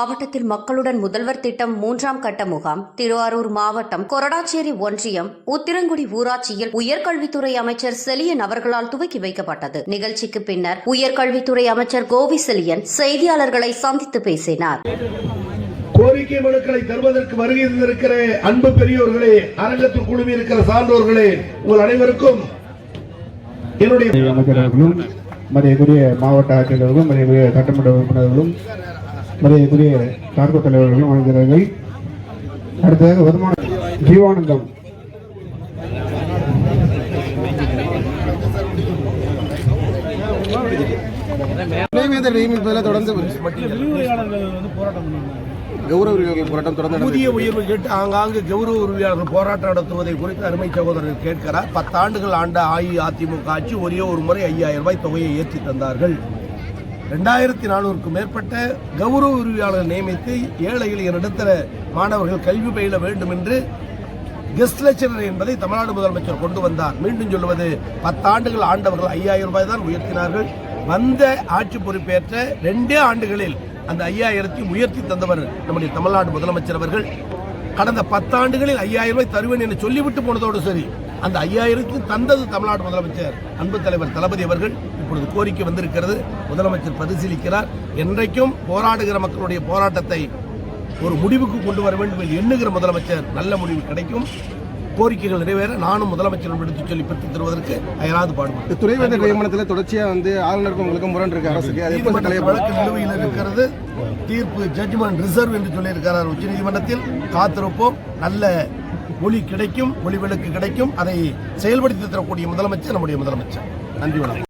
மாவட்டத்தில் மக்களுடன் முதல்வர் திட்டம் 3ஆம் கட்ட முகாம் திருவாரூர் மாவட்டம் கொரடாச்சேரி ஒன்றியம் உத்திரங்குடி ஊராட்சியில் உயர்கல்வித்துறை அமைச்சர் செலியன் அவர்களால் துவக்கி வைக்கப்பட்டது. நிகழ்ச்சிக்கு பின்னர் உயர்கல்வித்துறை அமைச்சர் கோவி செலியன் செய்தியாளர்களை சந்தித்து பேசினார். கோரிக்கை மனுக்களை தருவதற்கு வருகை தந்திருக்கிற அன்பு பெரியோர்களே, அரங்கத்தில் குழுமி இருக்கிற சான்றோர்களே, உங்கள் அனைவருக்கும் என்னுடைய அமைச்சர்களும் மரியாதைக்குரிய மாவட்ட ஆட்சியர்களும் மரியாதைக்குரிய சட்டமன்ற உறுப்பினர்களும் மரியாதைக்குரிய சார்பு தலைவர்களும் அமைச்சர்கள். அடுத்ததாக வருமான ஜீவானந்தம் புதிய உயர்வு கேட்டு ஆங்காங்கு கௌரவ உரிமையாளர்கள் போராட்டம் நடத்துவதை குறித்து அருமை சகோதரர் கேட்கிறார். 10 ஆண்டுகள் ஆண்ட அஇஅதிமுக ஆட்சி ஒரே ஒரு முறை 5000 ரூபாய் தொகையை ஏற்றி தந்தார்கள். 2400க்கும் மேற்பட்ட கௌரவ உரிமையாளர்கள் நியமித்து ஏழைகள் இடத்துல மாணவர்கள் கல்வி பயில வேண்டும் என்று கெஸ்ட் லெக்சரர் என்பதை தமிழ்நாடு முதலமைச்சர் கொண்டு வந்தார். மீண்டும் சொல்வது 10 ஆண்டுகள் ஆண்டவர்கள் 5000 ரூபாய் தான் உயர்த்தினார்கள். வந்த ஆட்சி பொறுப்பேற்ற 2 ஆண்டுகளில் அந்த 5000 உயர்த்தி தந்தவர் நம்முடைய தமிழ்நாடு முதலமைச்சர் அவர்கள். கடந்த 10 ஆண்டுகளில் 5000 ரூபாய் தருவேன் என்று சொல்லிவிட்டு போனதோடு சரி, அந்த 5000 தந்தது தமிழ்நாடு முதலமைச்சர் அன்பு தலைவர் தளபதி அவர்கள். இப்பொழுது கோரிக்கை வந்திருக்கிறது, முதலமைச்சர் பரிசீலிக்கிறார். என்றைக்கும் போராடுகிற மக்களுடைய போராட்டத்தை ஒரு முடிவுக்கு கொண்டு வர வேண்டும் என்று எண்ணுகிற முதலமைச்சர் நல்ல முடிவு கிடைக்கும். கோரிக்கைகள் நிறைவேற நானும் முதலமைச்சர் எடுத்துச் சொல்லி பெற்றுத் தருவதற்கு அயராது பாடுபடும். துணைவேந்தர் நியமனத்தில் தொடர்ச்சியாக ஆளுநருக்கு உங்களுக்கு முரண் இருக்கு. அரசுக்கு வழக்கு நிலுவையில் இருக்கிறது. தீர்ப்பு ஜட்ஜ்மெண்ட் ரிசர்வ் என்று சொல்லியிருக்கிறார் உச்சநீதிமன்றத்தில். காத்திருப்போம். நல்ல மொழி கிடைக்கும், மொழி விலக்கு கிடைக்கும். அதை செயல்படுத்தி தரக்கூடிய முதலமைச்சர் நம்முடைய முதலமைச்சர். நன்றி, வணக்கம்.